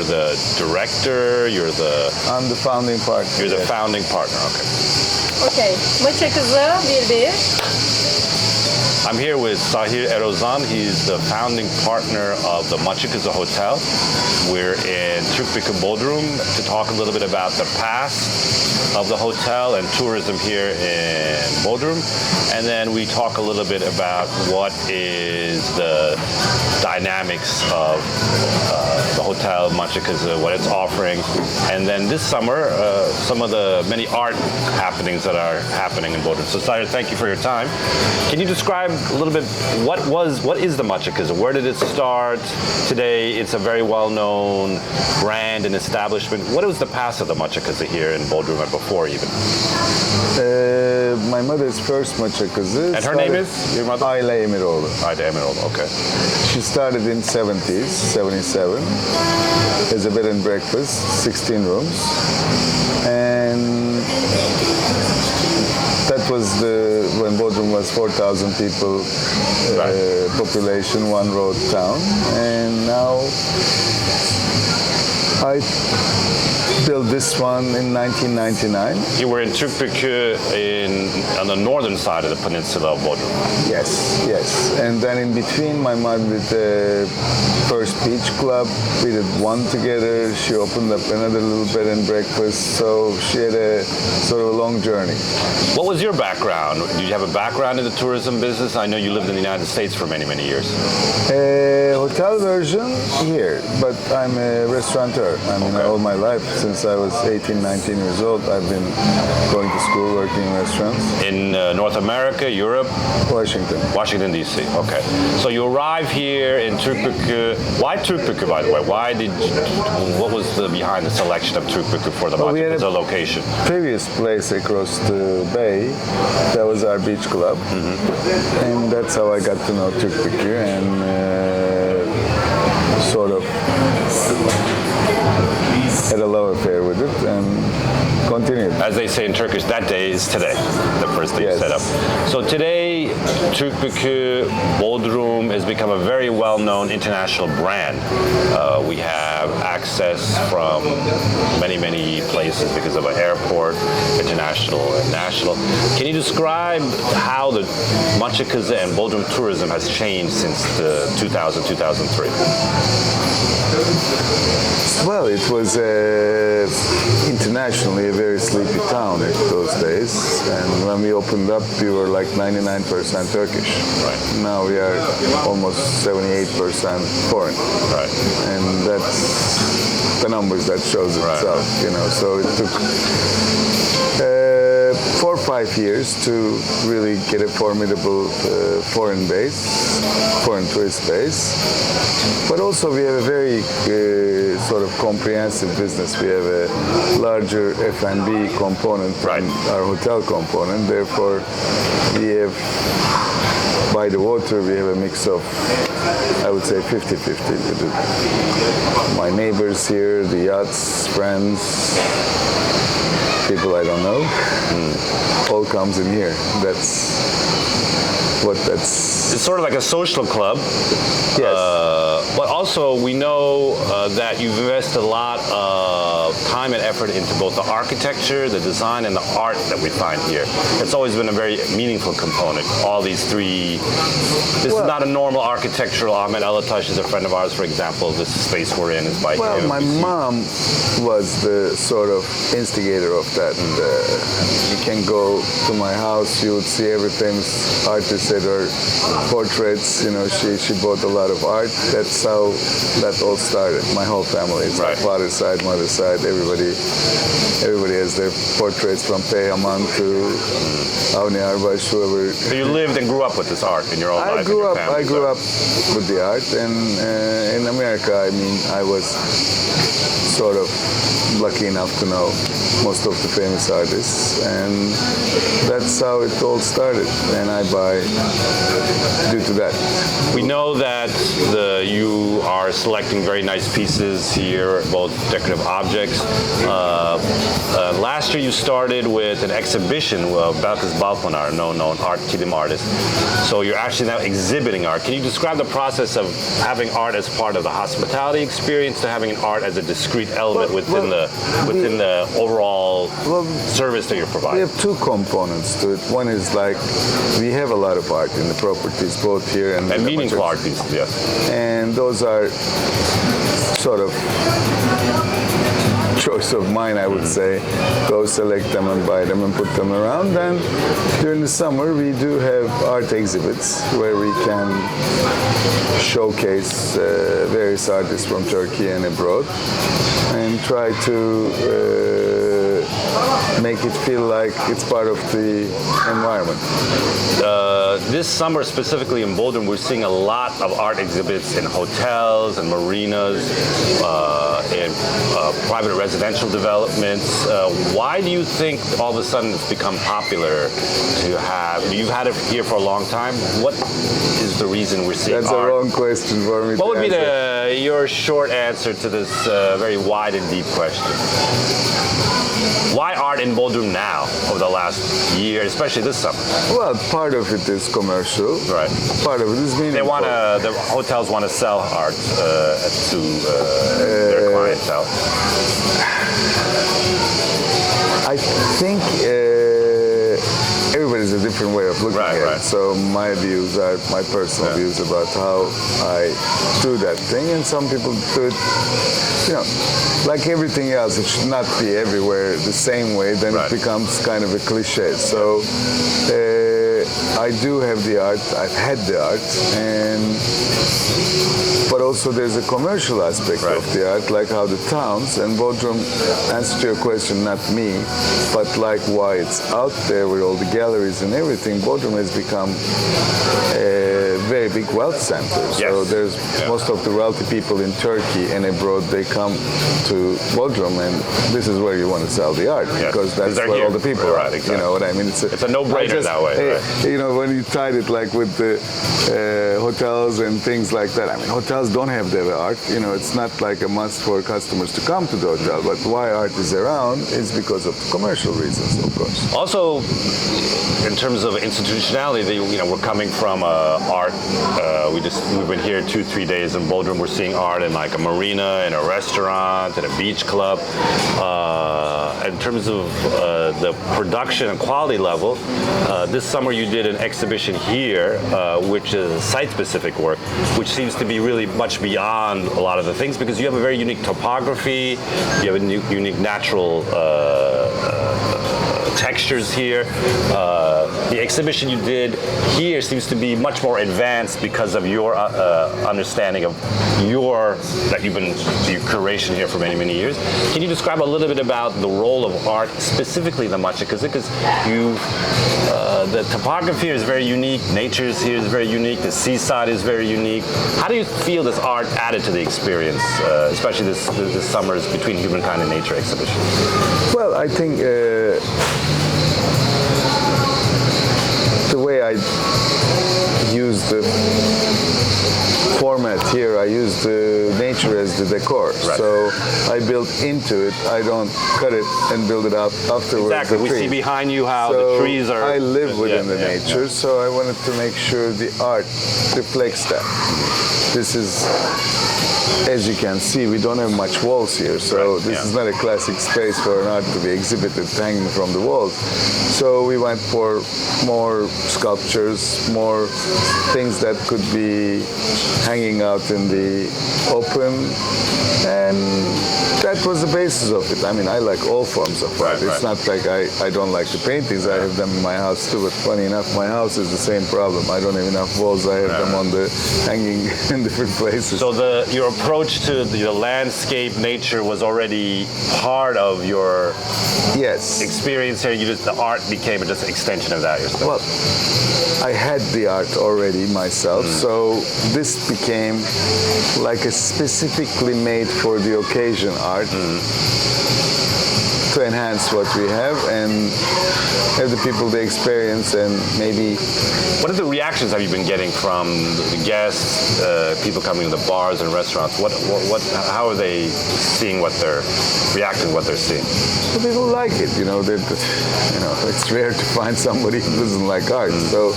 the director, I'm the founding partner. You're the founding partner, okay. Okay. Maça Kızı 1-1. I'm here with Sahir Erozan. He's the founding partner of the Maça Kızı Hotel. We're in Türkbükü Bodrum to talk a little bit about the past of the hotel and tourism here in Bodrum. And then we talk a little bit about what is the dynamics of the hotel, Maça Kızı, what it's offering. And then this summer, some of the many art happenings that are happening in Bodrum. So Sahir, thank you for your time. Can you describe a little bit what is the Maça Kızı? Where did it start? Today it's a very well-known brand and establishment. What was the past of the Maça Kızı here in Bodrum and before even? My mother's first Maça Kızı. And her name is? Your mother? Ayla Emiroğlu. Ayla Emiroğlu, okay. She started in 70s, 77, as a bed and breakfast, 16 rooms. And that was when Bodrum was 4,000 people, population, one road town. And now I built this one in 1999. You were in Türkbükü on the northern side of the peninsula of Bodrum. Yes, yes. And then in between, my mom did the first beach club. We did one together. She opened up another little bed and breakfast. So she had a sort of a long journey. What was your background? Did you have a background in the tourism business? I know you lived in the United States for many, many years. Hotel version here, but I'm a restaurateur. I mean, all my life, since I was 18, 19 years old, I've been going to school, working in restaurants. In North America, Europe? Washington. Washington, D.C., okay. So you arrive here in Türkbükü. Why Türkbükü, by the way? What was behind the selection of Türkbükü for the Maça Kızı location? Previous place across the bay, that was our beach club. Mm-hmm. And that's how I got to know Türkbükü and sort of had a love affair with it and continued. As they say in Turkish, that day is today, the first day you set up. So today, Türkbükü Bodrum has become a very well-known international brand. We have access from many, many places because of an airport, international and national. Can you describe how the Maça Kızı and Bodrum tourism has changed since the 2000-2003? Well, it was internationally a very sleepy town in those days. And when we opened up, we were like 99% Turkish. Right. Now we are almost 78% foreign. Right. And that's the numbers that shows itself, you know. So it took 4 or 5 years to really get a formidable foreign tourist base. But also we have a very sort of comprehensive business. We have a larger F&B component than our hotel component. Therefore, we have, by the water, we have a mix of, I would say, 50-50. My neighbors here, the yachts, friends, people I don't know, all comes in here. It's sort of like a social club. Yes. But also we know that you've invested a lot of time and effort into both the architecture, the design, and the art that we find here. It's always been a very meaningful component. All these three. This is not a normal architectural. Ahmet Alataş is a friend of ours, for example. This space we're in is by him. Well, my mom was the sort of instigator of that. You can go to my house, you would see every famous artist at her portraits. You know, she bought a lot of art. That's how that all started. My whole family. It's my father's side, mother's side. Everybody has their portraits from Peyhaman to Avni Arbaş, whoever. So you lived and grew up with this art in your own life. I grew up with the art, and in America, I mean, I was sort of lucky enough to know most of the famous artists, and that's how it all started. And I buy due to that. We know that you are selecting very nice pieces here, both decorative objects. Last year you started with an exhibition of Belkıs Balpınar, known art kilim artist. So you're actually now exhibiting art. Can you describe the process of having art as part of the hospitality experience to having art as a discrete element within the overall service that you're We providing? have two components to it. One is like we have a lot of art in the properties, both here and in the meaningful Maça art pieces, yes. And those are sort of choice of mine, I would say. Go select them and buy them and put them around. And during the summer, we do have art exhibits where we can showcase various artists from Turkey and abroad and try to make it feel like it's part of the environment. This summer, specifically in Bodrum, we're seeing a lot of art exhibits in hotels and marinas, in private residential developments. Why do you think all of a sudden it's become popular to have? You've had it here for a long time. What is the reason we're seeing That's art? a wrong question for me. What to would be answer. your short answer to this very wide and deep question? Why art in Bodrum now, over the last year, especially this summer? Well, part of it is commercial. Right. Part of it is meaningful. The hotels want to sell art to their clientele. I think everybody's a different way of looking at it. Right. So my views are my personal views about how I do that thing, and some people do it, like everything else. It should not be everywhere the same way. Then Right. it becomes kind of a cliche. So I do have the art. I've had the art, but also there's a commercial aspect Right. of the art, like how the towns and Bodrum, answer to your question, not me, but like why it's out there with all the galleries and everything. Bodrum has become a very big wealth center. So Yes. there's most of the wealthy people in Turkey and abroad, they come to Bodrum, and this is where you want to sell the art, because that's they're where here. all the people Right, are. exactly. You know what I mean? It's a no-brainer that way, right. When you tied it like with the hotels and things like that. I mean, hotels don't have their art. It's not like a must for customers to come to the hotel. But why art is around is because of commercial reasons, of course. Also, in terms of institutionality, we're coming from art. We've been here 2-3 days in Bodrum. We're seeing art in like a marina, in a restaurant, in a beach club. In terms of the production and quality level, this summer you did an exhibition here, which is site-specific work, which seems to be really much beyond a lot of the things, because you have a very unique topography, you have a unique natural textures here. The exhibition you did here seems to be much more advanced because of your understanding of your curation here for many, many years. Can you describe a little bit about the role of art, specifically the Maçakızı? Because the topography here is very unique, nature here is very unique, the seaside is very unique. How do you feel this art added to the experience, especially this summer's Between Humankind and Nature exhibition? Well, I think the way I use the format here, I use the nature as the decor. Right. So I build into it. I don't cut it and build it up afterwards. Exactly. We see behind you how the trees are. I live within the yeah, nature, yeah. so I wanted to make sure the art reflects that. This is, as you can see, we don't have much walls here, so Right, this is not a classic space for an art to be exhibited hanging from the walls. So we went for more sculptures, more things that could be hanging out in the open, and that was the basis of it. I mean, I like all forms of art. It's not like I don't like the paintings. I have them in my house too, but funny enough, my house is the same problem. I don't have enough walls. I have them on the hanging in different places. So your approach to the landscape, nature was already part of your experience here. The art became just an extension of that yourself. Well, I had the art already myself, so this became like a specifically made for the occasion art to enhance what we have and have the people the experience and maybe. What are the reactions have you been getting from the guests, people coming to the bars and restaurants? How are they seeing what they're reacting to what they're seeing? So people like it, it's rare to find somebody who doesn't like art. So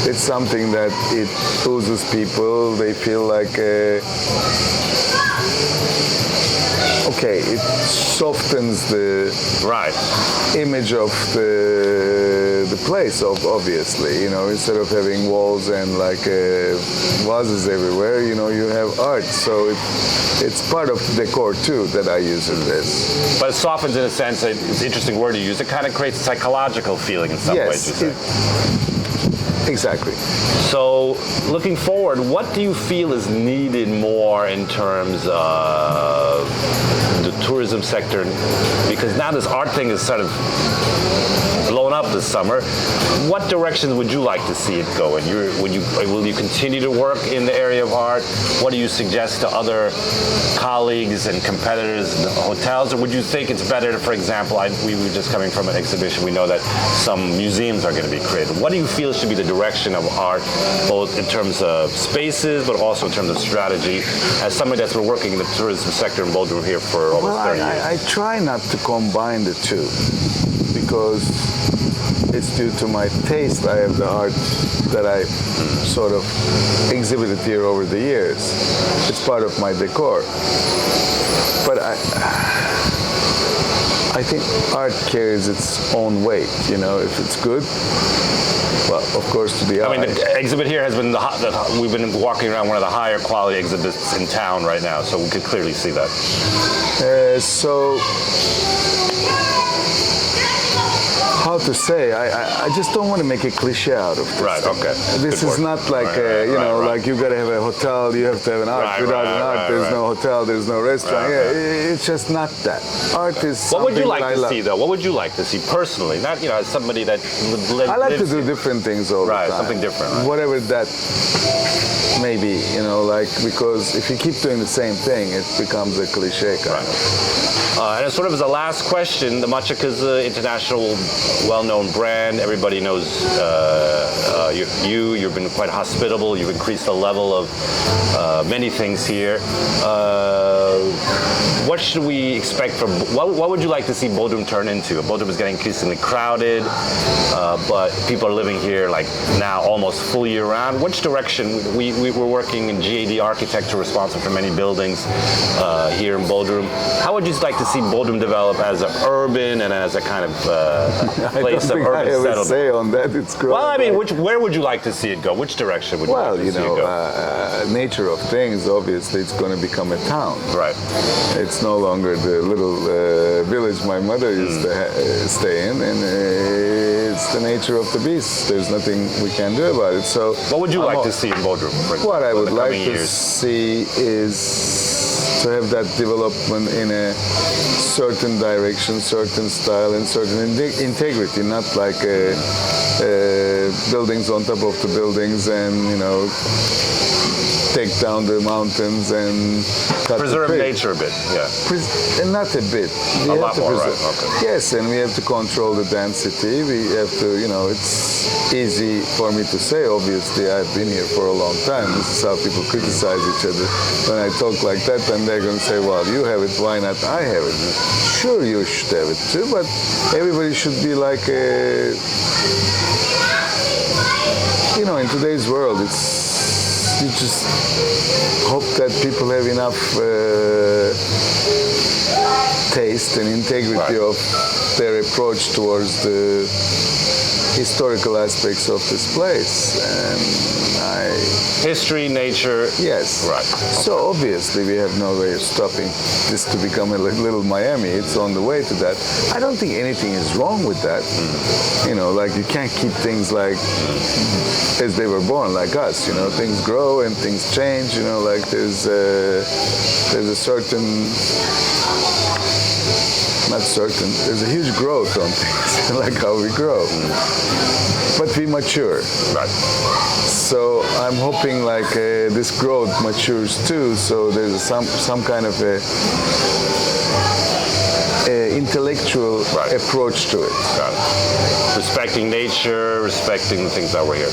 it's something that it oozes people. They feel like, it softens the image of the place, obviously. Instead of having walls and vases everywhere, you have art. So it's part of the decor too that I use in this. But it softens in a sense. It's an interesting word to use. It kind of creates a psychological feeling in some ways. Exactly. So, looking forward, what do you feel is needed more in terms of the tourism sector? Because now this art thing is sort of blown up this summer. What directions would you like to see it go in? Will you continue to work in the area of art? What do you suggest to other colleagues and competitors in the hotels? Or would you think it's better, for example, we were just coming from an exhibition, we know that some museums are going to be created. What do you feel should be the direction of art, both in terms of spaces, but also in terms of strategy, as somebody that's been working in the tourism sector in Bodrum here for almost 30 years? I try not to combine the two because it's due to my taste. I have the art that I sort of exhibited here over the years. It's part of my decor. But I think art carries its own weight, if it's good. Well, of course, to the eye. I mean, the exhibit here has been we've been walking around one of the higher quality exhibits in town right now, so we could clearly see that. How to say? I just don't want to make a cliche out of this. Right. Okay. This is not like like you got to have a hotel. You have to have an art. Without an art, there's no hotel. There's no restaurant. It's just not that. Art is. What would you like to see, though? What would you like to see personally? Not as somebody that lives. I like to do different things all the time. Something different. Right? Whatever that may be, because if you keep doing the same thing, it becomes a cliche kind of. And sort of as a last question, the Maça Kızı international, well-known brand. Everybody knows you. You've been quite hospitable. You've increased the level of many things here. What should we expect from? What would you like to see Bodrum turn into? Bodrum is getting increasingly crowded, but people are living here now almost full year round. Which direction? We're working in GAD architecture, responsible for many buildings here in Bodrum. How would you like to see Bodrum develop as an urban and as a kind of place of urban settlement? I would say on that it's growing. Well, I mean, where would you like to see it go? Which direction would you like to see it go? Nature of things, obviously, it's going to become a town. Right. It's no longer the little village my mother used to stay in, and it's the nature of the beast. There's nothing we can do about it. So, what would you like to see in Bodrum? What I would like to see is to have that development in a certain direction, certain style, and certain integrity, not like buildings on top of the buildings and, take down the mountains and cut preserve the nature a bit, yeah. And not a bit. A lot more, right? Okay. Yes, and we have to control the density. We have to, it's easy for me to say. Obviously, I've been here for a long time. This is how people criticize each other. When I talk like that, then they're going to say, well, you have it, why not I have it? Sure, you should have it too, but everybody should be like in today's world, you just hope that people have enough taste and integrity of their approach towards the historical aspects of this place. And history, nature. Yes. Right. So obviously we have no way of stopping this to become a little Miami. It's on the way to that. I don't think anything is wrong with that. You can't keep things as they were born, like us. Things grow and things change. There's a certain. Not certain. There's a huge growth on things, like how we grow. But we mature. Right. So I'm hoping this growth matures too. So there's some kind of a intellectual Right. approach to it. Got it. Respecting nature, respecting the things that were here.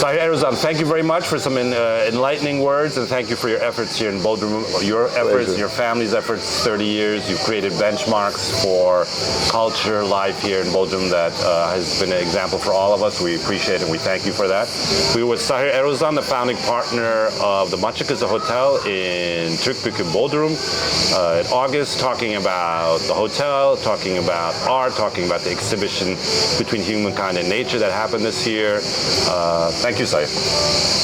Sahir Erozan, thank you very much for some enlightening words, and thank you for your efforts here in Bodrum, your efforts, Pleasure. your family's efforts, 30 years. You've created benchmarks for culture, life here in Bodrum that has been an example for all of us. We appreciate it and we thank you for that. We were with Sahir Erozan, the founding partner of the Maça Kızı Hotel in Türkbükü Bodrum in August, talking about the hotel, talking about art, talking about the exhibition between Humankind and Nature that happened this year. Thank you, Sahir.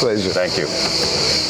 Pleasure. Thank you.